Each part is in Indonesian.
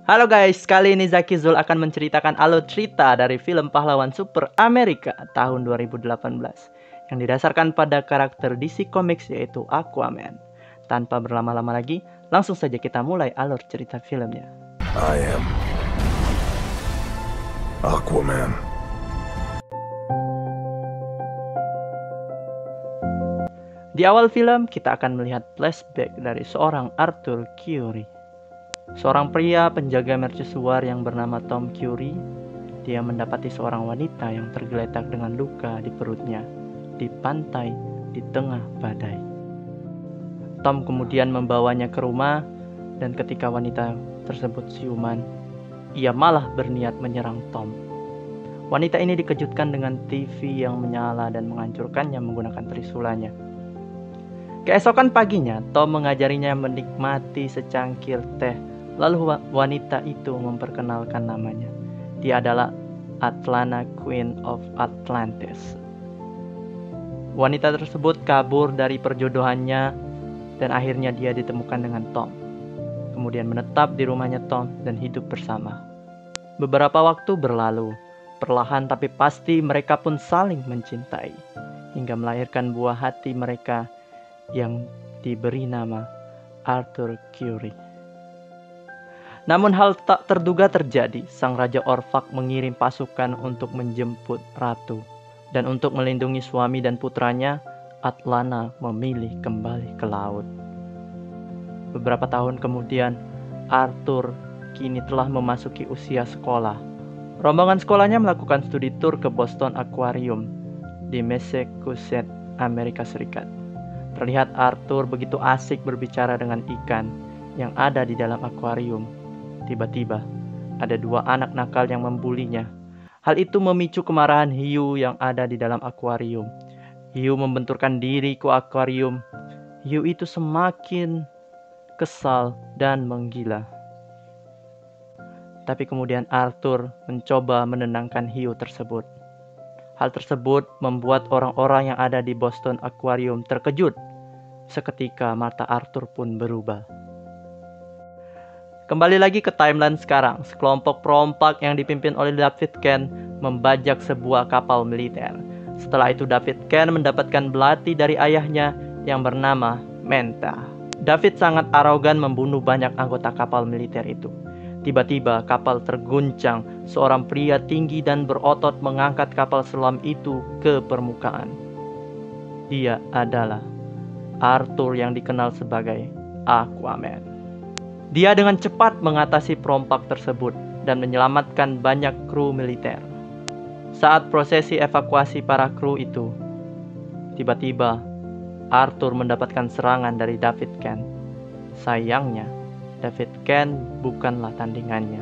Halo guys, kali ini Zaki Zul akan menceritakan alur cerita dari film pahlawan super Amerika tahun 2018 yang didasarkan pada karakter DC Comics yaitu Aquaman. Tanpa berlama-lama lagi, langsung saja kita mulai alur cerita filmnya. I am Aquaman. Di awal film, kita akan melihat flashback dari seorang Arthur Curry. Seorang pria penjaga mercusuar yang bernama Tom Curry. Dia mendapati seorang wanita yang tergeletak dengan luka di perutnya di pantai di tengah badai. Tom kemudian membawanya ke rumah, dan ketika wanita tersebut siuman, ia malah berniat menyerang Tom. Wanita ini dikejutkan dengan TV yang menyala dan menghancurkannya menggunakan trisulanya. Keesokan paginya, Tom mengajarinya menikmati secangkir teh. Lalu wanita itu memperkenalkan namanya. Dia adalah Atlanna, Queen of Atlantis. Wanita tersebut kabur dari perjodohannya dan akhirnya dia ditemukan dengan Tom. Kemudian menetap di rumahnya Tom dan hidup bersama. Beberapa waktu berlalu, perlahan tapi pasti mereka pun saling mencintai hingga melahirkan buah hati mereka yang diberi nama Arthur Curry. Namun hal tak terduga terjadi. Sang Raja Orfak mengirim pasukan untuk menjemput ratu. Dan untuk melindungi suami dan putranya, Atlanna memilih kembali ke laut. Beberapa tahun kemudian, Arthur kini telah memasuki usia sekolah. Rombongan sekolahnya melakukan studi tur ke Boston Aquarium di Massachusetts, Amerika Serikat. Terlihat Arthur begitu asik berbicara dengan ikan yang ada di dalam akuarium. Tiba-tiba, ada dua anak nakal yang membulinya. Hal itu memicu kemarahan hiu yang ada di dalam akuarium. Hiu membenturkan diri ke akuarium. Hiu itu semakin kesal dan menggila. Tapi kemudian Arthur mencoba menenangkan hiu tersebut. Hal tersebut membuat orang-orang yang ada di Boston Aquarium terkejut. Seketika mata Arthur pun berubah. Kembali lagi ke timeline sekarang, sekelompok perompak yang dipimpin oleh David Kane membajak sebuah kapal militer. Setelah itu David Kane mendapatkan belati dari ayahnya yang bernama Manta. David sangat arogan membunuh banyak anggota kapal militer itu. Tiba-tiba kapal terguncang, seorang pria tinggi dan berotot mengangkat kapal selam itu ke permukaan. Dia adalah Arthur yang dikenal sebagai Aquaman. Dia dengan cepat mengatasi perompak tersebut dan menyelamatkan banyak kru militer. Saat prosesi evakuasi para kru itu, tiba-tiba Arthur mendapatkan serangan dari David Kane. Sayangnya, David Kane bukanlah tandingannya.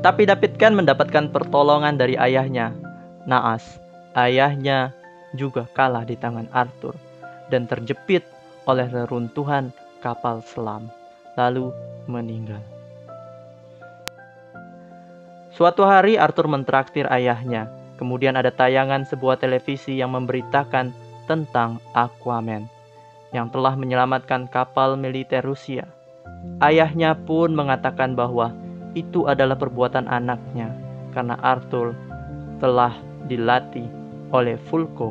Tapi David Kane mendapatkan pertolongan dari ayahnya. Naas, ayahnya juga kalah di tangan Arthur dan terjepit oleh reruntuhan kapal selam, lalu meninggal. Suatu hari Arthur mentraktir ayahnya. Kemudian ada tayangan sebuah televisi yang memberitakan tentang Aquaman yang telah menyelamatkan kapal militer Rusia. Ayahnya pun mengatakan bahwa itu adalah perbuatan anaknya karena Arthur telah dilatih oleh Vulko.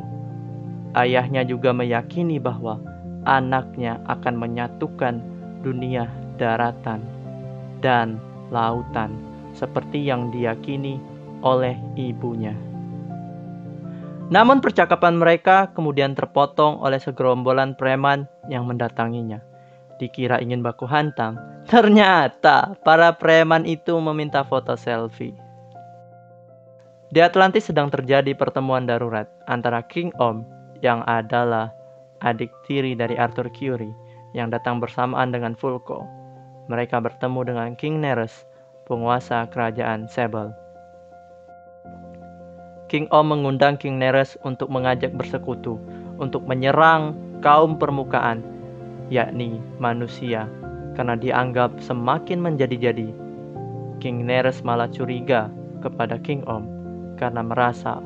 Ayahnya juga meyakini bahwa anaknya akan menyatukan dunia daratan dan lautan seperti yang diyakini oleh ibunya. Namun percakapan mereka kemudian terpotong oleh segerombolan preman yang mendatanginya. Dikira ingin baku hantam, ternyata para preman itu meminta foto selfie. Di Atlantis sedang terjadi pertemuan darurat antara King Om yang adalah adik tiri dari Arthur Curry yang datang bersamaan dengan Vulko. Mereka bertemu dengan King Nereus, penguasa kerajaan Sebel. King Om mengundang King Nereus untuk mengajak bersekutu untuk menyerang kaum permukaan, yakni manusia, karena dianggap semakin menjadi-jadi. King Nereus malah curiga kepada King Om karena merasa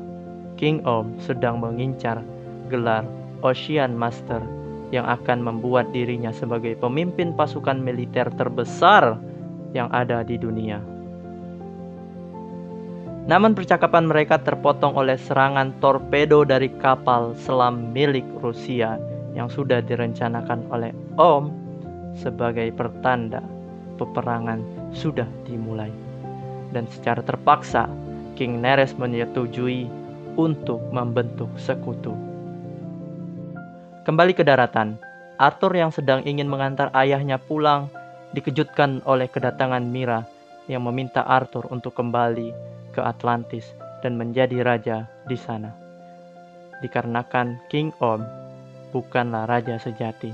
King Om sedang mengincar gelar Ocean Master yang akan membuat dirinya sebagai pemimpin pasukan militer terbesar yang ada di dunia. Namun percakapan mereka terpotong oleh serangan torpedo dari kapal selam milik Rusia yang sudah direncanakan oleh Om sebagai pertanda peperangan sudah dimulai. Dan secara terpaksa, King Neres menyetujui untuk membentuk sekutu. Kembali ke daratan, Arthur yang sedang ingin mengantar ayahnya pulang dikejutkan oleh kedatangan Mira yang meminta Arthur untuk kembali ke Atlantis dan menjadi raja di sana. Dikarenakan King Om bukanlah raja sejati.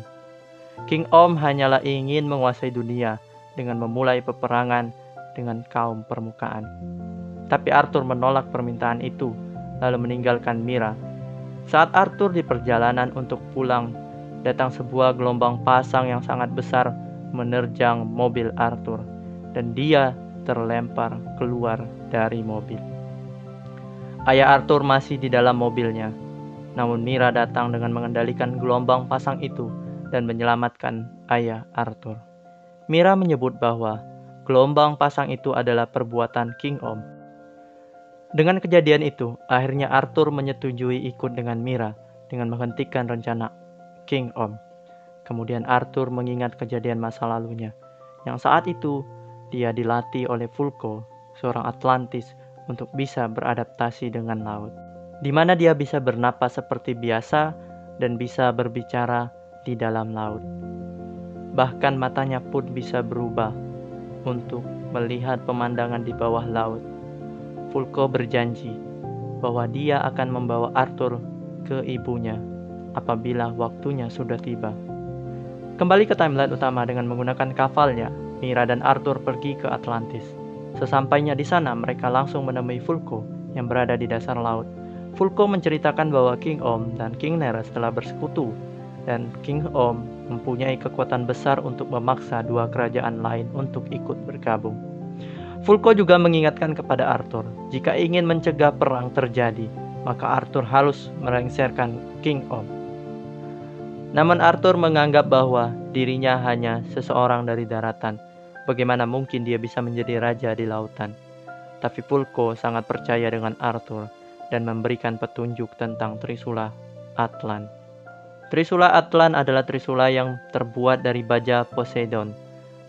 King Om hanyalah ingin menguasai dunia dengan memulai peperangan dengan kaum permukaan. Tapi Arthur menolak permintaan itu, lalu meninggalkan Mira. Saat Arthur di perjalanan untuk pulang, datang sebuah gelombang pasang yang sangat besar menerjang mobil Arthur, dan dia terlempar keluar dari mobil. Ayah Arthur masih di dalam mobilnya, namun Mira datang dengan mengendalikan gelombang pasang itu dan menyelamatkan ayah Arthur. Mira menyebut bahwa gelombang pasang itu adalah perbuatan King Om. Dengan kejadian itu, akhirnya Arthur menyetujui ikut dengan Mira dengan menghentikan rencana King Om. Kemudian Arthur mengingat kejadian masa lalunya, yang saat itu dia dilatih oleh Vulko, seorang Atlantis, untuk bisa beradaptasi dengan laut, di mana dia bisa bernapas seperti biasa dan bisa berbicara di dalam laut. Bahkan matanya pun bisa berubah untuk melihat pemandangan di bawah laut. Vulko berjanji bahwa dia akan membawa Arthur ke ibunya apabila waktunya sudah tiba. Kembali ke timeline utama dengan menggunakan kapalnya, Mira dan Arthur pergi ke Atlantis. Sesampainya di sana, mereka langsung menemui Vulko yang berada di dasar laut. Vulko menceritakan bahwa King Om dan King Neres telah bersekutu, dan King Om mempunyai kekuatan besar untuk memaksa dua kerajaan lain untuk ikut bergabung. Vulko juga mengingatkan kepada Arthur, jika ingin mencegah perang terjadi, maka Arthur harus melengsarkan King Om. Namun Arthur menganggap bahwa dirinya hanya seseorang dari daratan. Bagaimana mungkin dia bisa menjadi raja di lautan? Tapi Vulko sangat percaya dengan Arthur dan memberikan petunjuk tentang Trisula Atlan. Trisula Atlan adalah trisula yang terbuat dari baja Poseidon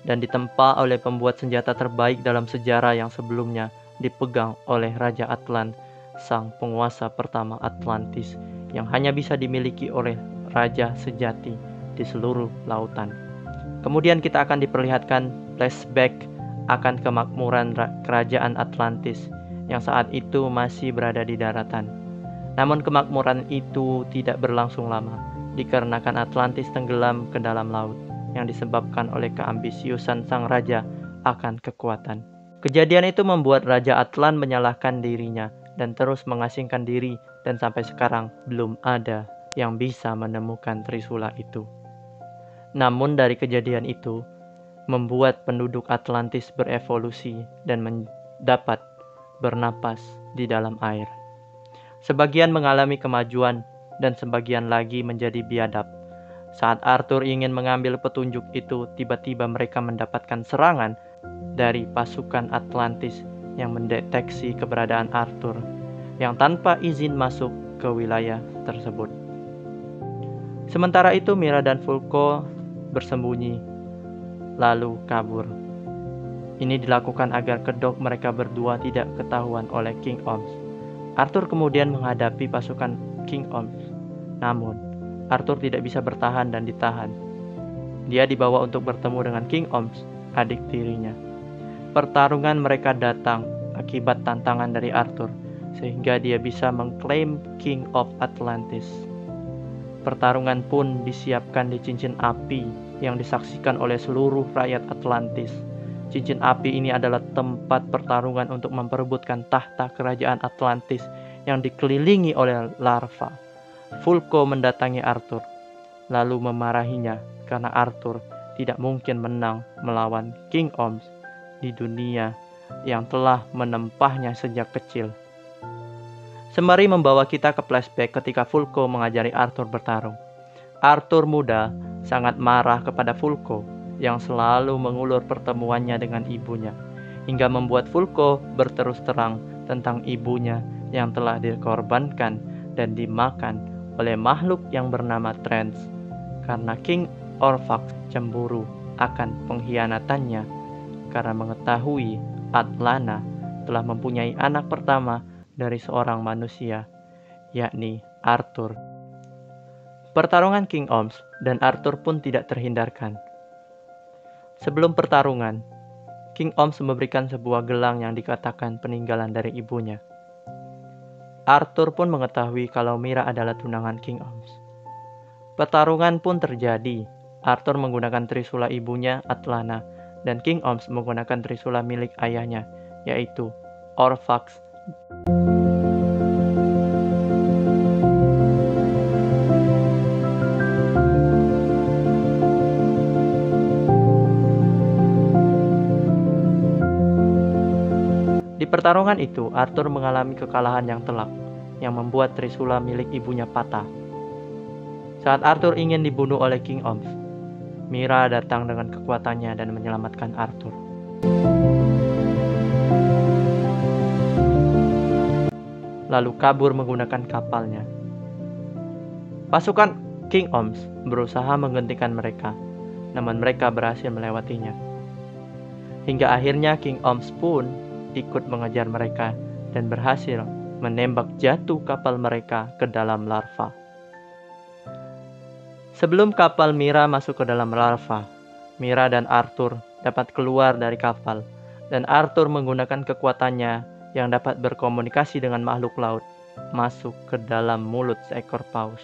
dan ditempa oleh pembuat senjata terbaik dalam sejarah yang sebelumnya dipegang oleh Raja Atlan, sang penguasa pertama Atlantis, yang hanya bisa dimiliki oleh raja sejati di seluruh lautan. Kemudian kita akan diperlihatkan flashback akan kemakmuran kerajaan Atlantis yang saat itu masih berada di daratan. Namun kemakmuran itu tidak berlangsung lama, dikarenakan Atlantis tenggelam ke dalam laut yang disebabkan oleh keambisiusan sang raja akan kekuatan. Kejadian itu membuat Raja Atlan menyalahkan dirinya dan terus mengasingkan diri, dan sampai sekarang belum ada yang bisa menemukan Trisula itu. Namun dari kejadian itu membuat penduduk Atlantis berevolusi dan dapat bernapas di dalam air. Sebagian mengalami kemajuan dan sebagian lagi menjadi biadab. Saat Arthur ingin mengambil petunjuk itu, tiba-tiba mereka mendapatkan serangan dari pasukan Atlantis yang mendeteksi keberadaan Arthur, yang tanpa izin masuk ke wilayah tersebut. Sementara itu Mira dan Vulko bersembunyi, lalu kabur. Ini dilakukan agar kedok mereka berdua tidak ketahuan oleh King Oms. Arthur kemudian menghadapi pasukan King Oms. Namun Arthur tidak bisa bertahan dan ditahan. Dia dibawa untuk bertemu dengan King Oms, adik tirinya. Pertarungan mereka datang akibat tantangan dari Arthur, sehingga dia bisa mengklaim King of Atlantis. Pertarungan pun disiapkan di cincin api yang disaksikan oleh seluruh rakyat Atlantis. Cincin api ini adalah tempat pertarungan untuk memperebutkan tahta kerajaan Atlantis yang dikelilingi oleh larva. Vulko mendatangi Arthur, lalu memarahinya karena Arthur tidak mungkin menang melawan King Oms di dunia yang telah menempahnya sejak kecil. Sembari membawa kita ke flashback ketika Vulko mengajari Arthur bertarung. Arthur muda sangat marah kepada Vulko yang selalu mengulur pertemuannya dengan ibunya, hingga membuat Vulko berterus terang tentang ibunya yang telah dikorbankan dan dimakan oleh makhluk yang bernama Trance, karena King Orphax cemburu akan pengkhianatannya karena mengetahui Atlana telah mempunyai anak pertama dari seorang manusia, yakni Arthur. Pertarungan King Oms dan Arthur pun tidak terhindarkan. Sebelum pertarungan, King Oms memberikan sebuah gelang yang dikatakan peninggalan dari ibunya. Arthur pun mengetahui kalau Mira adalah tunangan King Oms. Pertarungan pun terjadi. Arthur menggunakan trisula ibunya, Atlana, dan King Oms menggunakan trisula milik ayahnya, yaitu Orphax. Di pertarungan itu, Arthur mengalami kekalahan yang telak, yang membuat trisula milik ibunya patah. Saat Arthur ingin dibunuh oleh King Oms, Mira datang dengan kekuatannya dan menyelamatkan Arthur. Lalu kabur menggunakan kapalnya. Pasukan King Oms berusaha menghentikan mereka, namun mereka berhasil melewatinya. Hingga akhirnya King Oms pun ikut mengejar mereka dan berhasil menembak jatuh kapal mereka ke dalam larva. Sebelum kapal Mira masuk ke dalam larva, Mira dan Arthur dapat keluar dari kapal, dan Arthur menggunakan kekuatannya yang dapat berkomunikasi dengan makhluk laut masuk ke dalam mulut seekor paus.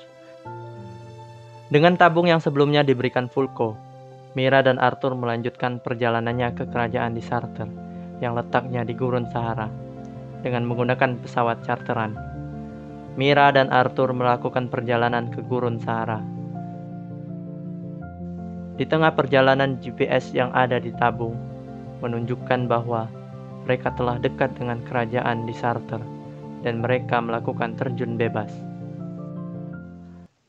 Dengan tabung yang sebelumnya diberikan Vulko, Mira dan Arthur melanjutkan perjalanannya ke kerajaan di Sartre yang letaknya di Gurun Sahara dengan menggunakan pesawat charteran. Mira dan Arthur melakukan perjalanan ke Gurun Sahara. Di tengah perjalanan, GPS yang ada di tabung menunjukkan bahwa mereka telah dekat dengan kerajaan di Sartre dan mereka melakukan terjun bebas.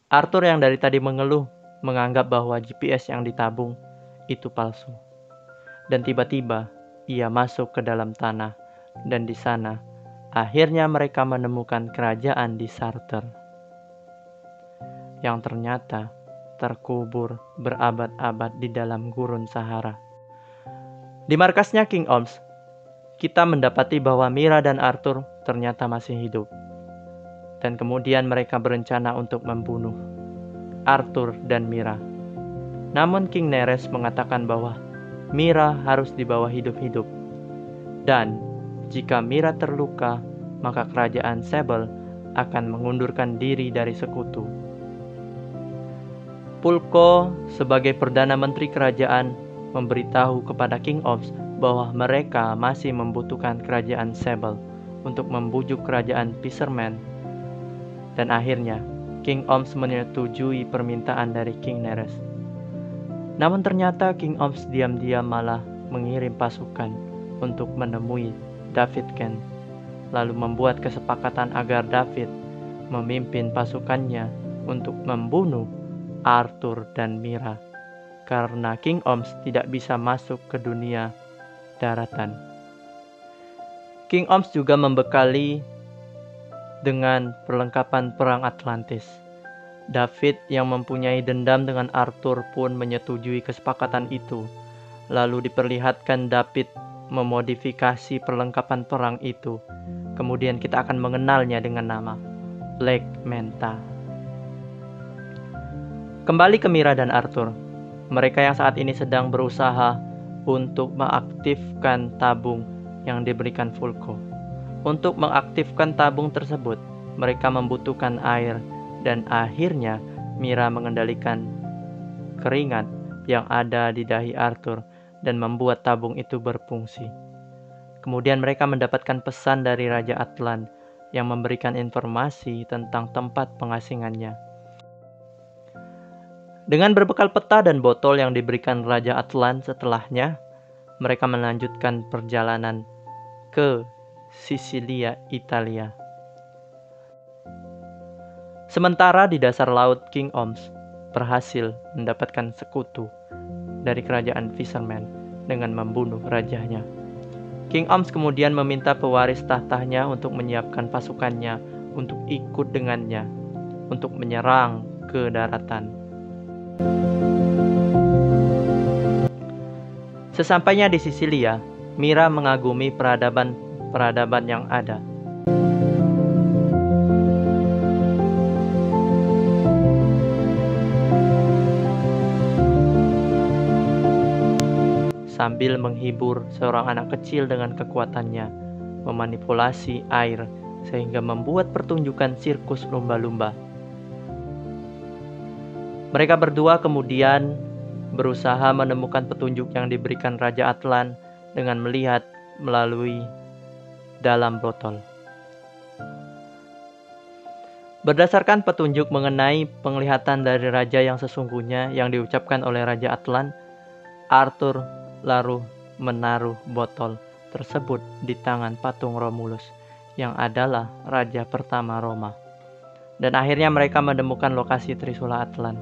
Arthur yang dari tadi mengeluh menganggap bahwa GPS yang ditabung itu palsu. Dan tiba-tiba ia masuk ke dalam tanah, dan di sana akhirnya mereka menemukan kerajaan di Sartre yang ternyata terkubur berabad-abad di dalam Gurun Sahara. Di markasnya King Oms, kita mendapati bahwa Mira dan Arthur ternyata masih hidup. Dan kemudian mereka berencana untuk membunuh Arthur dan Mira. Namun King Neres mengatakan bahwa Mira harus dibawa hidup-hidup. Dan jika Mira terluka, maka kerajaan Sable akan mengundurkan diri dari sekutu. Vulko sebagai Perdana Menteri Kerajaan memberitahu kepada King Oms bahwa mereka masih membutuhkan kerajaan Sable untuk membujuk kerajaan Fisherman. Dan akhirnya King Oms menyetujui permintaan dari King Neres. Namun ternyata King Oms diam-diam malah mengirim pasukan untuk menemui David Kent, lalu membuat kesepakatan agar David memimpin pasukannya untuk membunuh Arthur dan Mira, karena King Oms tidak bisa masuk ke dunia daratan. King Oms juga membekali dengan perlengkapan perang Atlantis. David yang mempunyai dendam dengan Arthur pun menyetujui kesepakatan itu. Lalu diperlihatkan David memodifikasi perlengkapan perang itu. Kemudian kita akan mengenalnya dengan nama Black Manta. Kembali ke Mira dan Arthur. Mereka yang saat ini sedang berusaha untuk mengaktifkan tabung yang diberikan Vulko. Untuk mengaktifkan tabung tersebut, mereka membutuhkan air, dan akhirnya Mira mengendalikan keringat yang ada di dahi Arthur dan membuat tabung itu berfungsi. Kemudian mereka mendapatkan pesan dari Raja Atlan yang memberikan informasi tentang tempat pengasingannya. Dengan berbekal peta dan botol yang diberikan Raja Atlan setelahnya, mereka melanjutkan perjalanan ke Sisilia, Italia. Sementara di dasar laut, King Oms berhasil mendapatkan sekutu dari kerajaan Fisherman dengan membunuh rajanya. King Oms kemudian meminta pewaris tahtanya untuk menyiapkan pasukannya untuk ikut dengannya untuk menyerang ke daratan. Sesampainya di Sisilia, Mira mengagumi peradaban yang ada. Sambil menghibur seorang anak kecil dengan kekuatannya, memanipulasi air sehingga membuat pertunjukan sirkus lumba-lumba. Mereka berdua kemudian berusaha menemukan petunjuk yang diberikan Raja Atlan dengan melihat melalui dalam botol. Berdasarkan petunjuk mengenai penglihatan dari raja yang sesungguhnya yang diucapkan oleh Raja Atlan, Arthur lalu menaruh botol tersebut di tangan patung Romulus yang adalah raja pertama Roma. Dan akhirnya mereka menemukan lokasi Trisula Atlan.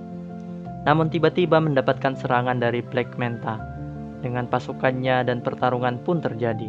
Namun tiba-tiba mendapatkan serangan dari Black Manta dengan pasukannya dan pertarungan pun terjadi.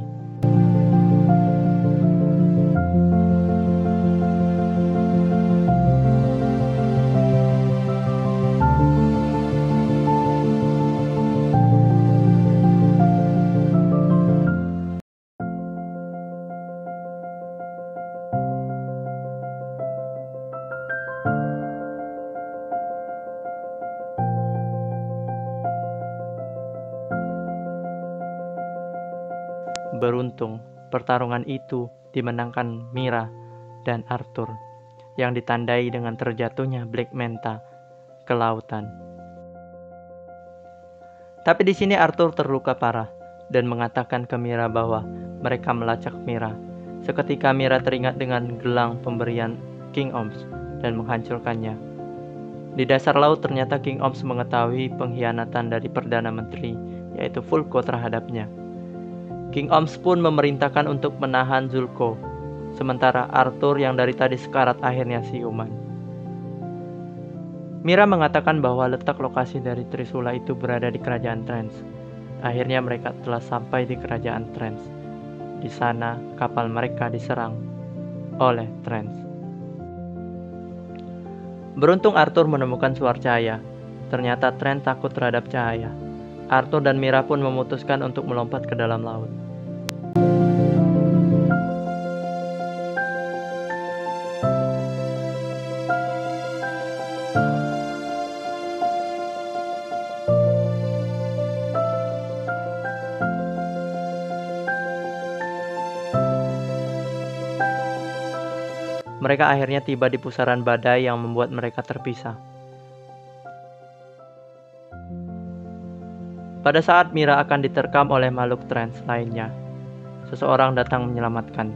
Beruntung, pertarungan itu dimenangkan Mira dan Arthur, yang ditandai dengan terjatuhnya Black Manta ke lautan. Tapi di sini Arthur terluka parah dan mengatakan ke Mira bahwa mereka melacak Mira. Seketika Mira teringat dengan gelang pemberian King Oms dan menghancurkannya. Di dasar laut ternyata King Oms mengetahui pengkhianatan dari Perdana Menteri, yaitu Vulko terhadapnya. King Oms pun memerintahkan untuk menahan Zulko, sementara Arthur yang dari tadi sekarat akhirnya siuman. Mira mengatakan bahwa letak lokasi dari Trisula itu berada di kerajaan Trens. Akhirnya mereka telah sampai di kerajaan Trens. Di sana kapal mereka diserang oleh Trens. Beruntung Arthur menemukan suar cahaya. Ternyata Trens takut terhadap cahaya. Arthur dan Mira pun memutuskan untuk melompat ke dalam laut. Mereka akhirnya tiba di pusaran badai yang membuat mereka terpisah. Pada saat Mira akan diterkam oleh makhluk Trens lainnya, seseorang datang menyelamatkan.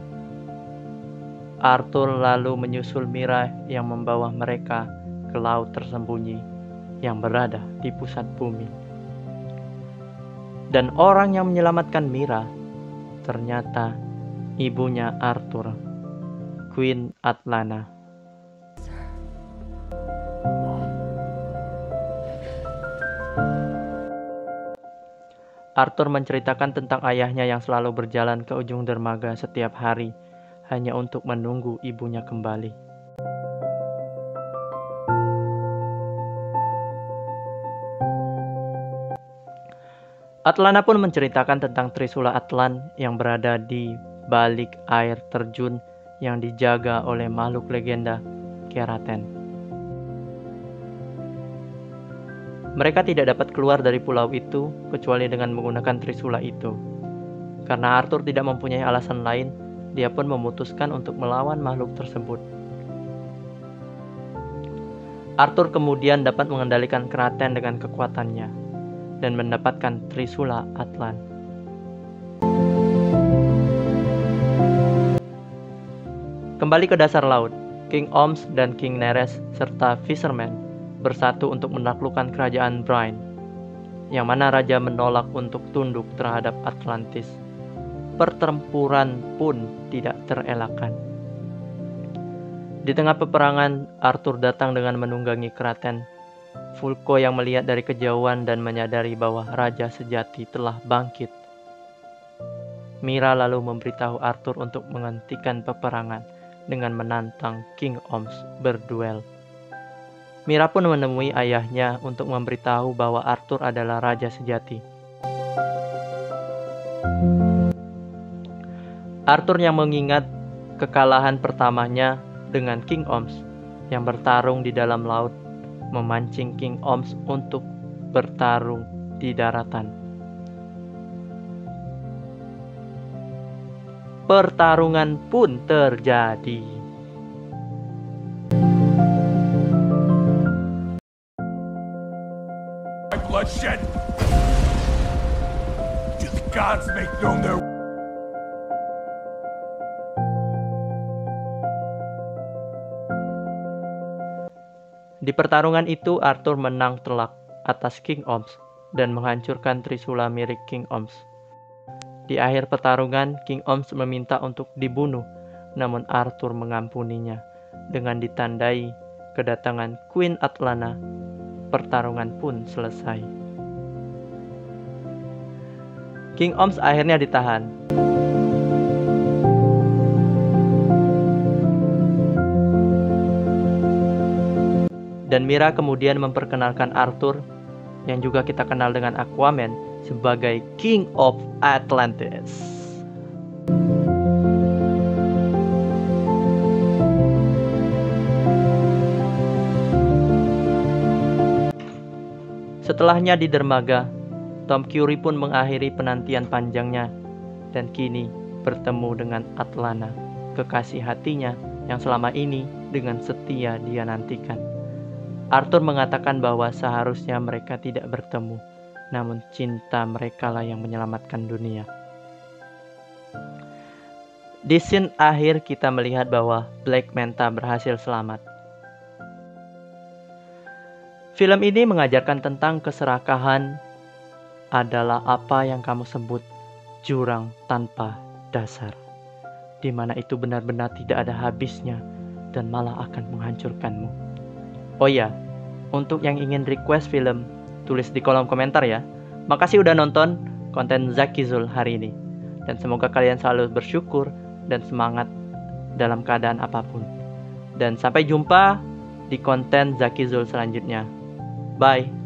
Arthur lalu menyusul Mira yang membawa mereka ke laut tersembunyi yang berada di pusat bumi. Dan orang yang menyelamatkan Mira ternyata ibunya Arthur, Queen Atlana. Arthur menceritakan tentang ayahnya yang selalu berjalan ke ujung dermaga setiap hari hanya untuk menunggu ibunya kembali. Atlana pun menceritakan tentang Trisula Atlan yang berada di balik air terjun yang dijaga oleh makhluk legenda Keraten. Mereka tidak dapat keluar dari pulau itu kecuali dengan menggunakan Trisula itu. Karena Arthur tidak mempunyai alasan lain, dia pun memutuskan untuk melawan makhluk tersebut. Arthur kemudian dapat mengendalikan Keraten dengan kekuatannya dan mendapatkan Trisula Atlan. Kembali ke dasar laut, King Oms dan King Neres serta Fisherman bersatu untuk menaklukkan kerajaan Brine, yang mana raja menolak untuk tunduk terhadap Atlantis. Pertempuran pun tidak terelakkan. Di tengah peperangan, Arthur datang dengan menunggangi Keraten Vulko yang melihat dari kejauhan dan menyadari bahwa raja sejati telah bangkit. Mira lalu memberitahu Arthur untuk menghentikan peperangan dengan menantang King Oms berduel. Mira pun menemui ayahnya untuk memberitahu bahwa Arthur adalah raja sejati. Arthur yang mengingat kekalahan pertamanya dengan King Oms yang bertarung di dalam laut, memancing King Oms untuk bertarung di daratan. Pertarungan pun terjadi. Bloodshed. Do the gods make known their... Di pertarungan itu, Arthur menang telak atas King Oms dan menghancurkan trisula milik King Oms. Di akhir pertarungan, King Oms meminta untuk dibunuh, namun Arthur mengampuninya dengan ditandai kedatangan Queen Atlana. Pertarungan pun selesai. King Oms akhirnya ditahan. Dan Mira kemudian memperkenalkan Arthur, yang juga kita kenal dengan Aquaman, sebagai King of Atlantis. Setelahnya di dermaga, Tom Curry pun mengakhiri penantian panjangnya dan kini bertemu dengan Atlana, kekasih hatinya yang selama ini dengan setia dia nantikan. Arthur mengatakan bahwa seharusnya mereka tidak bertemu, namun cinta mereka lah yang menyelamatkan dunia. Di scene akhir kita melihat bahwa Black Manta berhasil selamat. Film ini mengajarkan tentang keserakahan adalah apa yang kamu sebut jurang tanpa dasar, di mana itu benar-benar tidak ada habisnya dan malah akan menghancurkanmu. Oh ya, untuk yang ingin request film, tulis di kolom komentar ya. Makasih udah nonton konten Zaki Zul hari ini. Dan semoga kalian selalu bersyukur dan semangat dalam keadaan apapun. Dan sampai jumpa di konten Zaki Zul selanjutnya. Bye.